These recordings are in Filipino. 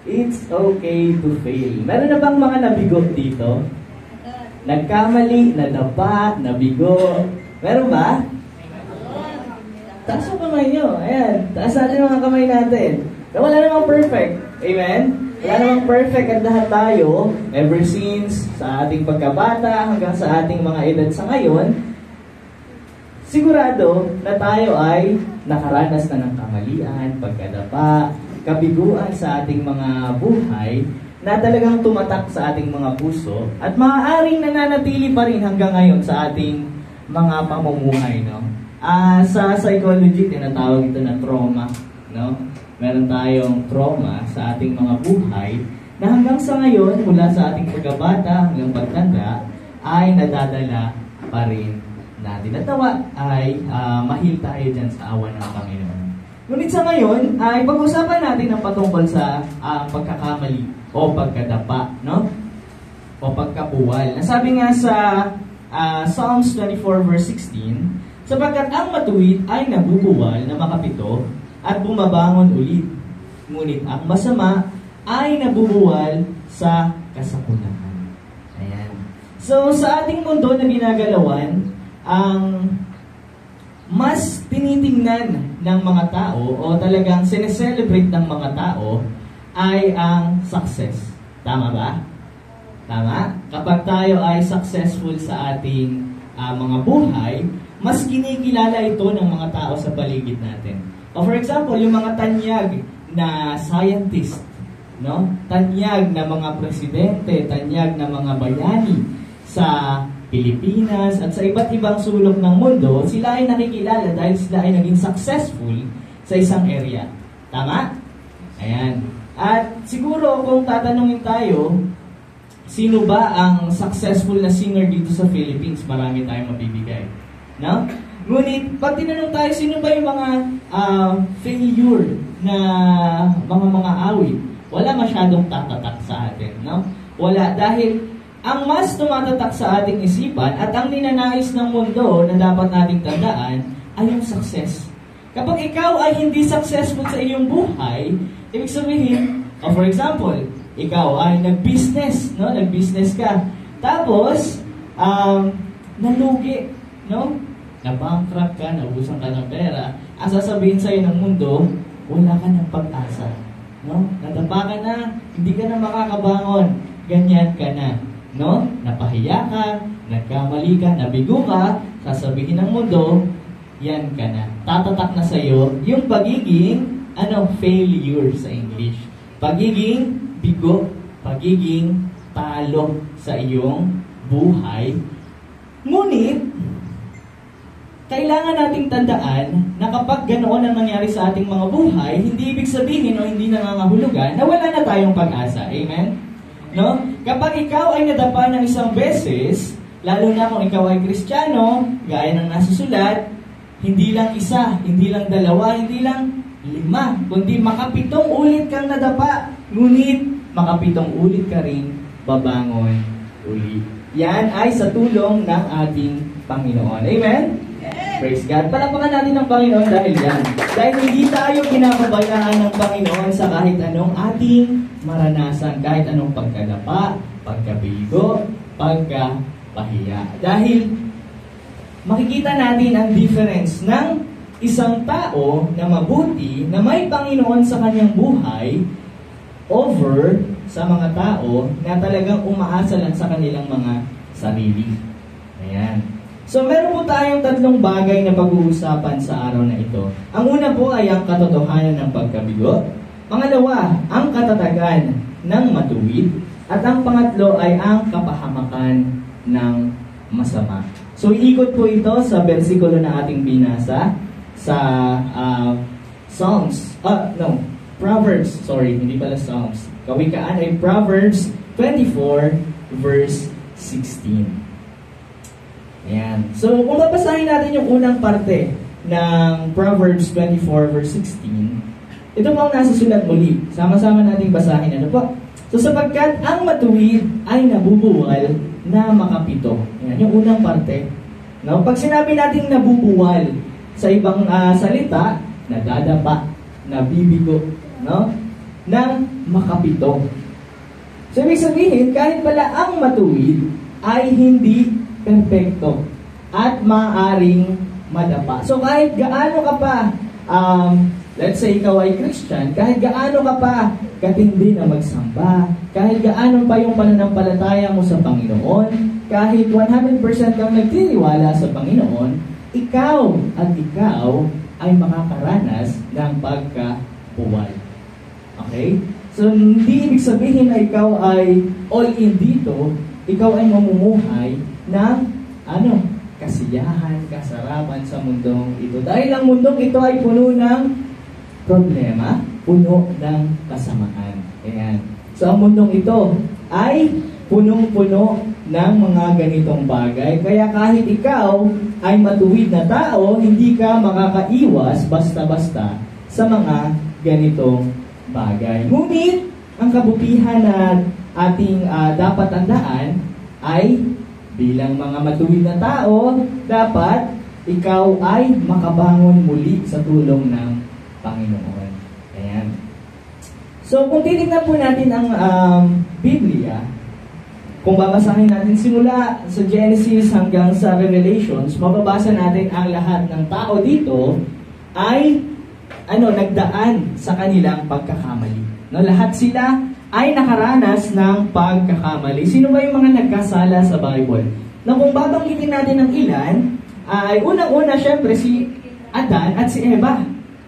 It's okay to fail. Meron na bang mga nabigo dito? Nagkamali, nadapa, nabigo. Meron ba? Taas ang kamay nyo. Ayan. Taas natin mga kamay natin. Wala namang perfect. Amen? Wala namang perfect at lahat tayo, ever since sa ating pagkabata hanggang sa ating mga edad sa ngayon, sigurado na tayo ay nakaranas na ng kamalian, pagkadapa, kabiguan sa ating mga buhay na talagang tumatak sa ating mga puso at maaaring nananatili pa rin hanggang ngayon sa ating mga pamumuhay, no? Sa psychology, tinatawag ito na trauma, no? Meron tayong trauma sa ating mga buhay na hanggang sa ngayon, mula sa ating pagkabata hanggang pagtanda, ay nadadala pa rin natin. At nawa ay mahil tayo dyan sa awa ng Panginoon. Ngunit sa ngayon, ay pag-usapan natin ang patungkol sa pagkakamali o pagkadapa, no? O pagkapuwal. Nasabi nga sa Psalms 24 verse 16, sapagkat ang matuwid ay nabubuwal na makapito at bumabangon ulit. Ngunit ang masama ay nabubuwal sa kasapunan. Ayan. So, sa ating mundo na ginagalawan, ang mas tinitingnan ng mga tao o talagang sineselebrate ng mga tao ay ang success. Tama ba? Tama? Kapag tayo ay successful sa ating mga buhay, mas kinikilala ito ng mga tao sa paligid natin. O for example, yung mga tanyag na scientist, no? Tanyag na mga presidente, tanyag na mga bayani sa Pilipinas at sa iba't ibang sulok ng mundo, sila ay nakikilala dahil sila ay naging successful sa isang area. Tama? Ayan. At siguro kung tatanungin tayo, sino ba ang successful na singer dito sa Philippines? Marami tayong mabibigay. No? Ngunit, pag tinanong tayo, sino ba yung mga failure na mga awit? Wala masyadong tatatak sa atin. No? Wala. Dahil ang mas tumatatak sa ating isipan at ang ninanais ng mundo na dapat nating tandaan ay yung success. Kapag ikaw ay hindi successful sa iyong buhay, ibig sabihin, for example, ikaw ay nag-business, no? Nag-business ka. Tapos, nalugi, no? Na-bankrupt ka, naubusan ka ng pera. Ang sasabihin sa'yo ng mundo, wala ka ng pag-asa. No? Nadapa ka na, hindi ka na makakabangon. Ganyan ka na. No? Napahiya ka, nagkamali ka, nabigo ka, sasabihin ng mundo, yan ka na. Tatatak na sa'yo yung pagiging, failure sa English. Pagiging bigo, pagiging talo sa iyong buhay. Ngunit, kailangan nating tandaan na kapag ganoon ang nangyari sa ating mga buhay, hindi ibig sabihin o hindi nangangahulugan na wala na tayong pag-asa. Amen? No? Kapag ikaw ay nadapa ng isang beses, lalo na kung ikaw ay Kristiyano, gaya ng nasusulat, hindi lang isa, hindi lang dalawa, hindi lang 5, kundi makapitong ulit kang nadapa. Ngunit, makapitong ulit ka rin babangon ulit. Yan ay sa tulong ng ating Panginoon. Amen? Praise God. Palakpakan natin ng Panginoon dahil yan. Dahil hindi tayo kinapabayaan ng Panginoon sa kahit anong ating maranasan, kahit anong pagkadapa, pagkabigo, pagkapahiya. Dahil makikita natin ang difference ng isang tao na mabuti, na may Panginoon sa kanyang buhay, over sa mga tao na talagang umaasa lang sa kanilang mga sarili. Ayan. So, meron po tayong 3 bagay na pag-uusapan sa araw na ito. Ang una po ay ang katotohanan ng pagkabigo. Pangalawa, ang katatagan ng matuwid. At ang pangatlo ay ang kapahamakan ng masama. So, iikot po ito sa bersikulo na ating binasa sa Proverbs. Sorry, hindi pala Psalms. Kawikaan ay Proverbs 24 verse 16. Ayan. So, kung babasahin natin yung unang parte ng Proverbs 24 verse 16, ito po ang nasa sulat muli. Sama-sama nating basahin. Ano po? So, sapagkat ang matuwid ay nabubuwal na makapito. Ayan, yung unang parte. No? Pag sinabi natin nabubuwal, sa ibang salita, nadadapa, nabibigo. No? ng makapito. So, ibig sabihin, kahit pala ang matuwid ay hindi perfecto at maaaring madapa. So, kahit gaano ka pa, let's say ikaw ay Christian, kahit gaano ka pa katindi na magsamba, kahit gaano pa yung pananampalataya mo sa Panginoon, kahit 100% kang nagtitiwala sa Panginoon, ikaw ay makakaranas ng pagkapuwal. Okay? So, hindi ibig sabihin na ikaw ay all-in dito, ikaw ay mamumuhay ng kasiyahan, kasarapan sa mundong ito. Dahil ang mundong ito ay puno ng problema, puno ng kasamaan. Ayan. So, ang mundong ito ay punong-puno ng mga ganitong bagay. Kaya kahit ikaw ay matuwid na tao, hindi ka makakaiwas basta-basta sa mga ganitong bagay. Ngunit, ang kabutihan na ating dapat tandaan ay bilang mga matuwid na tao, dapat ikaw ay makabangon muli sa tulong ng Panginoon. Ayan. So, kung titignan po natin ang Biblia, kung babasahin natin simula sa Genesis hanggang sa Revelations, mababasa natin ang lahat ng tao dito ay nagdaan sa kanilang pagkakamali. No, lahat sila ay nakaranas ng pagkakamali. Sino ba yung mga nagkasala sa Bible? Na kung babanggitin natin ng ilan, ay unang-una syempre si Adan at si Eva.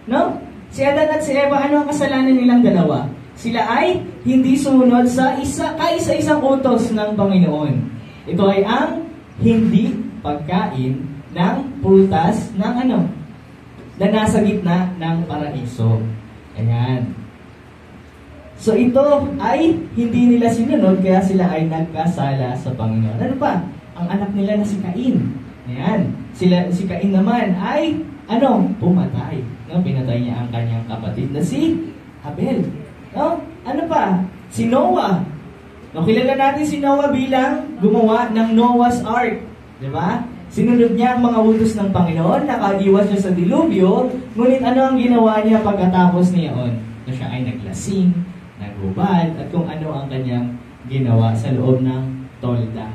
No? Si Adan at si Eva, ano ang kasalanan nilang dalawa? Sila ay hindi sumunod sa kaisa-isang utos ng Panginoon. Ito ay ang hindi pagkain ng prutas ng na nasa gitna ng paraiso. Ayan. So ito ay hindi nila sinunod, kaya sila ay nagkasala sa Panginoon. Ano pa? Ang anak nila na si Cain. Ayan. Si Cain naman ay pumatay. No? Pinatay niya ang kanyang kapatid na si Abel. No? Ano pa? Si Noah. No, kilala natin si Noah bilang gumawa ng Noah's Ark. Di ba? Sinunod niya ang mga utos ng Panginoon, nakaiwas siya sa dilubyo, ngunit ano ang ginawa niya pagkatapos niyaon? Na siya ay naglasing, naghubad, at kung ano ang kanyang ginawa sa loob ng tolda.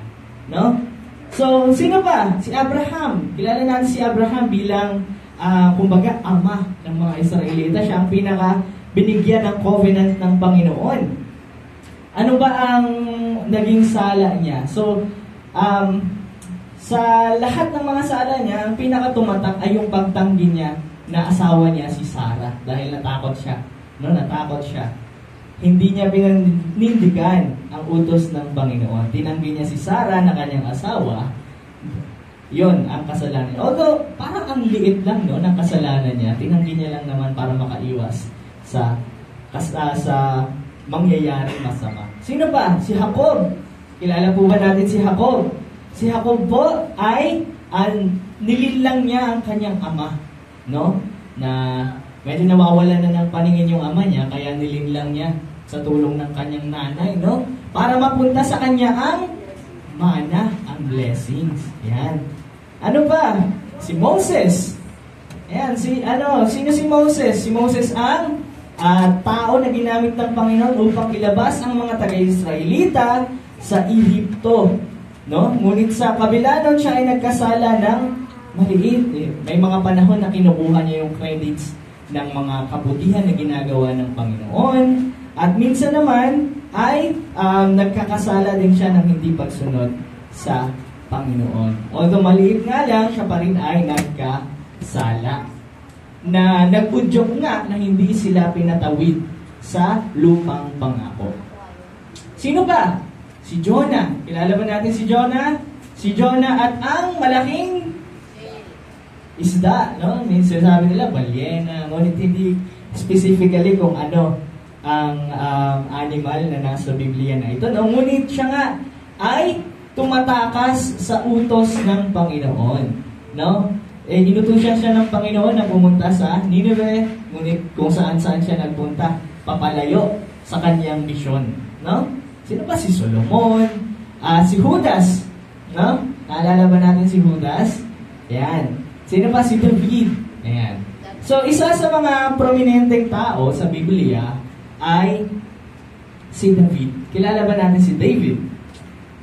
No? So, sino ba? Si Abraham. Kilala natin si Abraham bilang, kumbaga, ama ng mga Israelita. Siya ang binigyan ng covenant ng Panginoon. Ano ba ang naging sala niya? So, sa lahat ng mga sala niya, ang pinakatumatak ay yung pagtanggi niya na asawa niya si Sarah dahil natakot siya. No, natakot siya. Hindi niya pinanindigan ang utos ng Panginoon. Tinanggi niya si Sarah na kanyang asawa. Yon ang kasalanan niya. Although, parang ang liit lang ng kasalanan niya, tinanggi niya lang naman para makaiwas sa mangyayaring masama. Sino ba? Si Jacob. Kilala po ba natin si Jacob? Si Jacob po ay nilinlang niya ang kanyang ama, no? Na medyo nawawalan na ng paningin yung ama niya, kaya nilinlang niya sa tulong ng kanyang nanay, no? Para mapunta sa kanya ang mana, ang blessings. Yan. Ano pa? Si Moses. Ayan, sino si Moses? Si Moses ang tao na ginamit ng Panginoon upang ilabas ang mga taga-Israelita sa Ehipto. No? Ngunit sa kabila nun, siya ay nagkasala ng maliit. May mga panahon na kinukuha niya yung credits ng mga kabutihan na ginagawa ng Panginoon. At minsan naman ay nagkakasala din siya ng hindi pagsunod sa Panginoon. Although maliit nga lang, siya pa rin ay nagkasala. Na nag-udyok nga na hindi sila pinatawid sa lupang pangako. Sino ba? Si Jonah. Kilala ba natin si Jonah? Si Jonah at ang malaking isda, no? Minsan sabi nila, balyena. Ngunit hindi specifically kung ano ang animal na nasa Biblia na ito. No? Ngunit siya nga ay tumatakas sa utos ng Panginoon. No? Inutusan siya ng Panginoon na pumunta sa Nineveh, ngunit kung saan-saan siya nagpunta, papalayo sa kanyang misyon. No? Sino ba? Si Solomon, si Judas. No? Naalala ba natin si Judas? Ayan. Sino ba? Si David. Ayan. So, isa sa mga prominenteng tao sa Biblia ay si David. Kilala ba natin si David?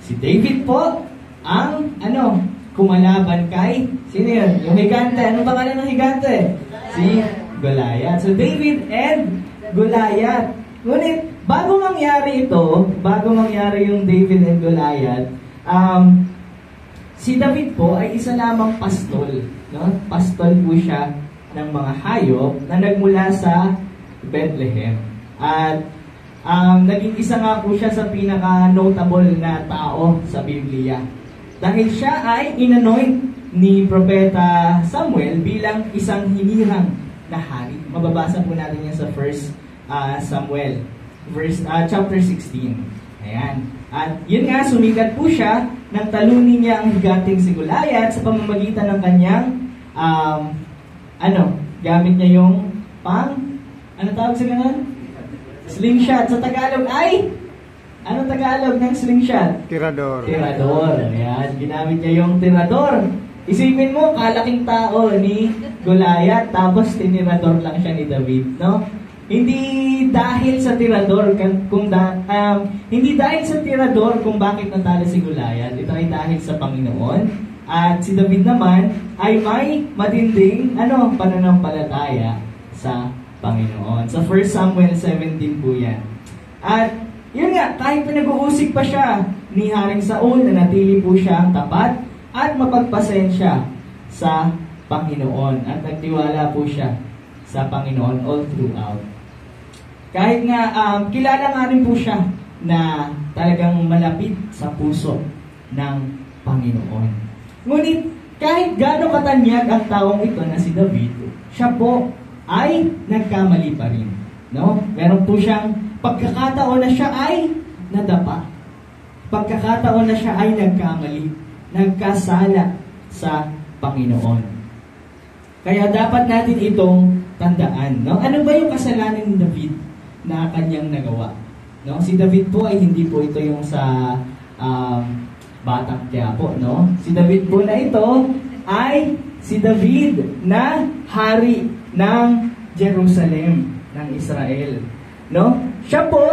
Si David po ang kumalaban kay sino yun? Yung higante. Anong pangalan ng higante? Si Goliath. So David and Goliath. Ngunit bago mangyari yung David and Goliath, si David po ay isa lamang pastol. No? Pastol po siya ng mga hayop na nagmula sa Bethlehem. At naging isa nga po siya sa pinaka-notable na tao sa Biblia. Dahil siya ay inanoint ni Propeta Samuel bilang isang hinirang na hari. Mababasa po natin yan sa 1 Samuel, chapter 16. Ayan. At yun nga, sumikat po siya nang talunin niya ang higanting si Goliath sa pamamagitan ng kanyang, gamit niya yung ano tawag sa ganun? Slingshot. Sa Tagalog ay, anong Tagalog ng slingshot? Tirador. Tirador. Ayan, ginamit niya yung tirador. Isipin mo, kalaking tao ni Goliath, tapos tinirador lang siya ni David, no? Hindi dahil sa tirador hindi dahil sa tirador kung bakit natalo si Goliath. Ito ay dahil sa Panginoon. At si David naman ay may matinding pananampalataya sa Panginoon. Sa 1 Samuel 17 po yan. At yun nga, kahit pinag-uusig pa siya ni Haring Saul, nanatili po siya ang tapat at mapagpasensya sa Panginoon. At nagtiwala po siya sa Panginoon all throughout. Kahit nga, kilala nga rin po siya na talagang malapit sa puso ng Panginoon. Ngunit, kahit gaano katanyag ang taong ito na si David, siya po ay nagkamali pa rin. No? Meron po siyang pagkakataon na siya ay nadapa. Pagkakataon na siya ay nagkamali, nagkasala sa Panginoon. Kaya dapat natin itong tandaan. No? Ano ba yung kasalanan ni David na kanyang nagawa? No? Si David po ay hindi po ito yung sa Batang Quiapo. No? Si David po na ito ay si David na hari ng Jerusalem, ng Israel. No? Siya po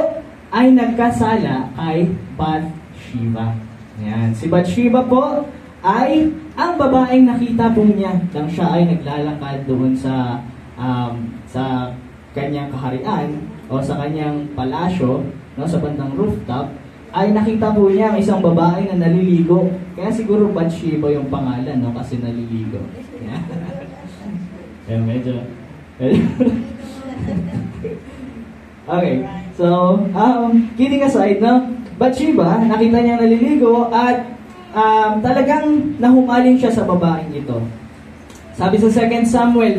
ay nagkasala kay Bathsheba. Ayan. Si Bathsheba po ay ang babaeng nakita po niya nang siya ay naglalakad doon sa kanyang kaharian o sa kanyang palasyo, no, sa bandang rooftop, ay nakita po niya ang isang babae na naliligo. Kaya siguro Bathsheba yung pangalan, no, kasi naliligo. Kaya medyo okay, so kidding aside, no, Bathsheba, nakita niya naliligo at talagang nahumaling siya sa babaeng ito. Sabi sa 2 Samuel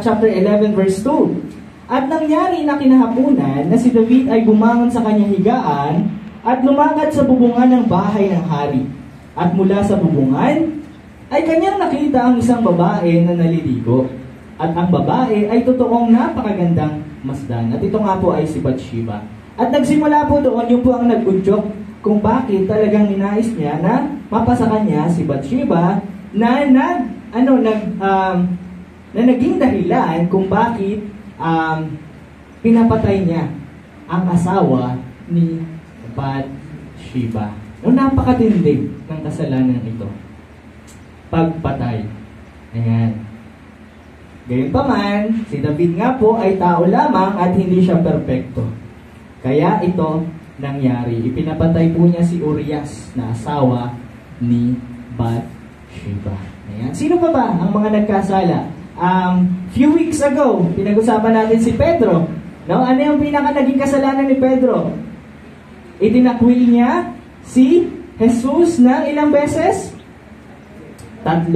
chapter 11 verse 2, at nangyari na kinahapunan na si David ay bumangon sa kanyang higaan at lumakad sa bubungan ng bahay ng hari. At mula sa bubungan ay kanyang nakita ang isang babae na naliligo. At ang babae ay totoong napakagandang masdan. At ito nga po ay si Bathsheba. At nagsimula po doon yung po ang nag-udyok kung bakit talagang ninais niya na mapasa kanya si Bathsheba na naging dahilan kung bakit pinapatay niya ang asawa ni Bathsheba. Napakatindi ng kasalanan ito. Pagpatay. Ayan. Gayunpaman, si David nga po ay tao lamang at hindi siya perpekto. Kaya ito nangyari. Ipinapatay po niya si Urias na asawa ni Bathsheba. Ayan. Sino pa ba ang mga nagkasala? Few weeks ago, pinag-usapan natin si Pedro. No? Ano yung pinaka-naging kasalanan ni Pedro? Itinakwil niya si Jesus na ilang beses? 3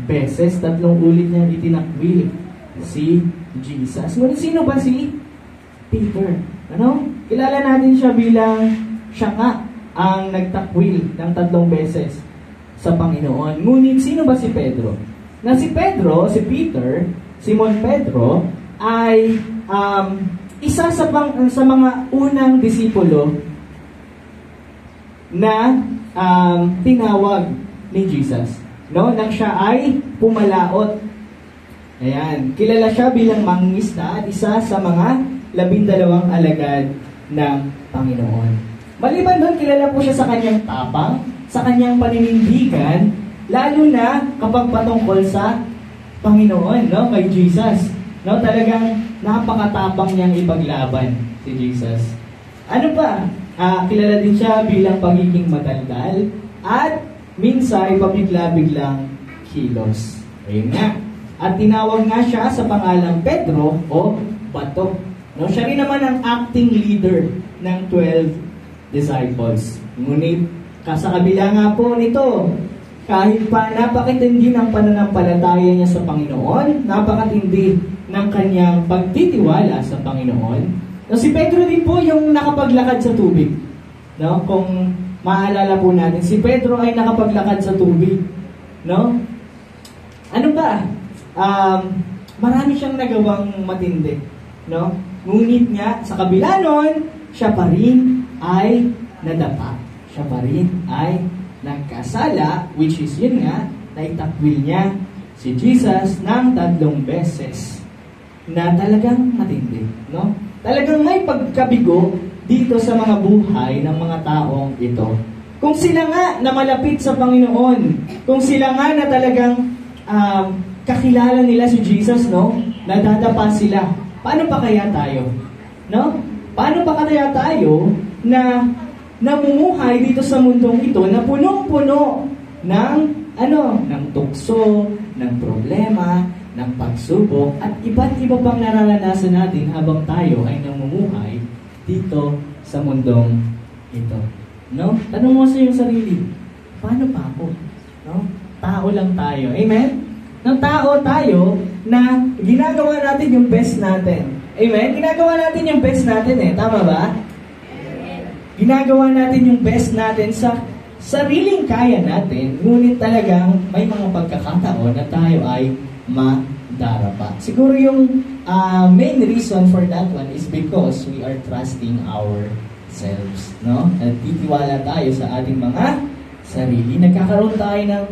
beses. 3 ulit niya itinakwil si Jesus. Ngunit sino ba si Peter? Ano? Kilala natin siya bilang siya nga ang nagtakwil ng 3 beses sa Panginoon. Ngunit sino ba si Pedro? Na si Pedro, si Peter, Simon Pedro, ay isa sa mga unang disipulo na tinawag ni Jesus. No? Nang siya ay pumalaot. Ayan. Kilala siya bilang mangingisda at isa sa mga 12 alagad ng Panginoon. Maliban doon, kilala po siya sa kanyang tapang, sa kanyang paninindigan, lalo na kapag patungkol sa Panginoon, no? Kay Jesus. No? Talagang napakatapang niyang ipaglaban si Jesus. Ano pa? Kilala din siya bilang pagiging madaldal at minsan pabigla-biglang kilos. Ayun nga. At tinawag nga siya sa pangalang Pedro o Bato. No? Siya rin naman ang acting leader ng 12 disciples. Ngunit, sa kabila nga po nito, kahit pa napakatindi ng pananampalataya niya sa Panginoon, napakatindi ng kanyang pagtitiwala sa Panginoon, no, si Pedro din po yung nakapaglakad sa tubig. No? Kung maalala po natin, si Pedro ay nakapaglakad sa tubig. No? Ano ba? Marami siyang nagawang matindi. No? Ngunit nga, sa kabila nun, siya pa rin ay nadapa. Siya pa rin ay nagkasala, which is yun nga, naitakwil niya si Jesus ng 3 beses na talagang matindi. No? Talagang may pagkabigo dito sa mga buhay ng mga taong ito. Kung sila nga na malapit sa Panginoon, kung sila nga na talagang kakilala nila si Jesus, no? Nadadapa sila. Paano pa kaya tayo? No? Paano pa kaya tayo na namumuhay dito sa mundong ito na punong-puno ng ng tukso, ng problema, ng pagsubok, at iba't iba pang nararanasan natin habang tayo ay namumuhay dito sa mundong ito. No? Tanong mo sa iyong sarili, paano pa ako? No? Tao lang tayo. Amen? Ng tao tayo na ginagawa natin yung best natin. Amen? Ginagawa natin yung best natin eh. Tama ba? Ginagawa natin yung best natin sa sariling kaya natin, ngunit talagang may mga pagkakataon na tayo ay madarapa. Siguro yung main reason for that one is because we are trusting ourselves. No? Nagtitiwala tayo sa ating mga sarili. Nagkakaroon tayo ng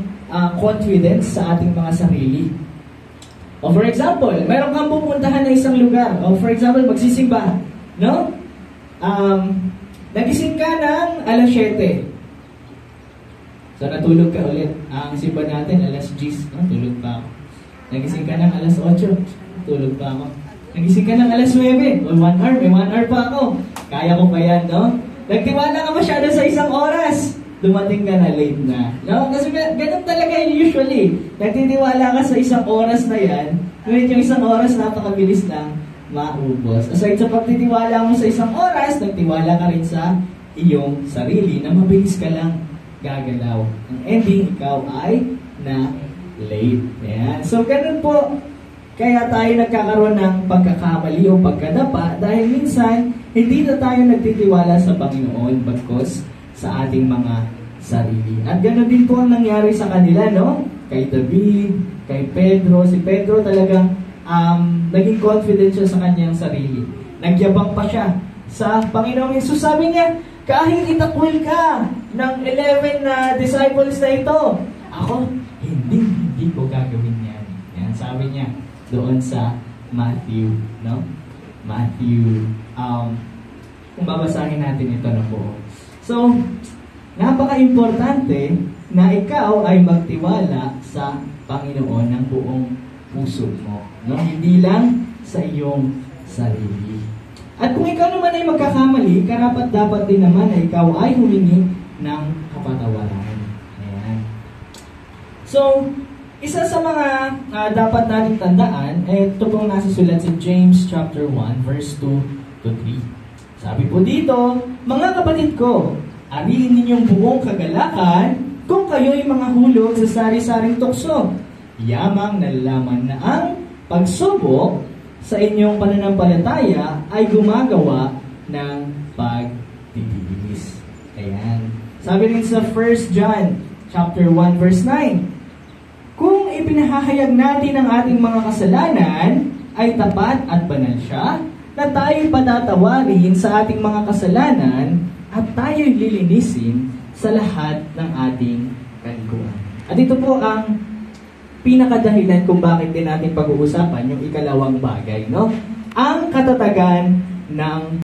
confidence sa ating mga sarili. O for example, meron kang pupuntahan na isang lugar. O for example, magsisimba. No? Nagising ka ng alas 7. So natulog ka ulit. Ang simba natin, alas 10. Tulog pa ako. Nagising ka ng alas 8. Tulog pa ako. Nagising ka ng alas 9. O 1 hour, may 1 hour pa ako. Kaya ko pa yan, no? Nagtiwala ka masyado sa isang oras. Dumating ka na late na. No? Kasi ganun talaga usually. Nagtitiwala ka sa isang oras na yan. Ngunit yung isang oras napakabilis lang maubos. Aside sa pagtitiwala mo sa isang oras, nagtiwala ka rin sa iyong sarili na mabilis ka lang gagalaw. Ang ending, ikaw ay na late. Ayan. So, ganun po. Kaya tayo nagkakaroon ng pagkakamali o pagkadapa dahil minsan, hindi na tayo nagtitiwala sa Panginoon bagkos sa ating mga sarili. At ganun din po ang nangyari sa kanila, no? Kay David, kay Pedro. Si Pedro talagang naging confident siya sa kanyang sarili. Nagyabang pa siya sa Panginoong Hesus. Sabi niya, kahit itakwil ka ng 11 na disciples na ito, ako, hindi ko gagawin yan. Yan, sabi niya doon sa Matthew, no? Matthew, kung babasahin natin ito na po. So, napaka-importante na ikaw ay magtiwala sa Panginoon ng buong puso mo. No? Hindi lang sa iyong sarili. At kung ikaw naman ay magkakamali, karapat-dapat din naman na ikaw ay humingi ng kapatawaran. Ayan. So, isa sa mga dapat natin tandaan, ito pong nasusulat sa James chapter 1, verse 2 to 3. Sabi po dito, mga kapatid ko, ariin ninyong buong kagalakan kung kayo'y mga hulog sa sari-saring tukso. Yamang nalalaman na ang pagsubok sa inyong pananampalataya ay gumagawa ng pagtitiis. Ayan. Sabi rin sa 1 John chapter 1 verse 9, kung ipinahahayag natin ang ating mga kasalanan, ay tapat at banal siya, na tayo'y patatawarin sa ating mga kasalanan at tayo'y lilinisin sa lahat ng ating kalikuan. At ito po ang pinakadahilan kung bakit din natin pag-uusapan yung ikalawang bagay, no? Ang katatagan ng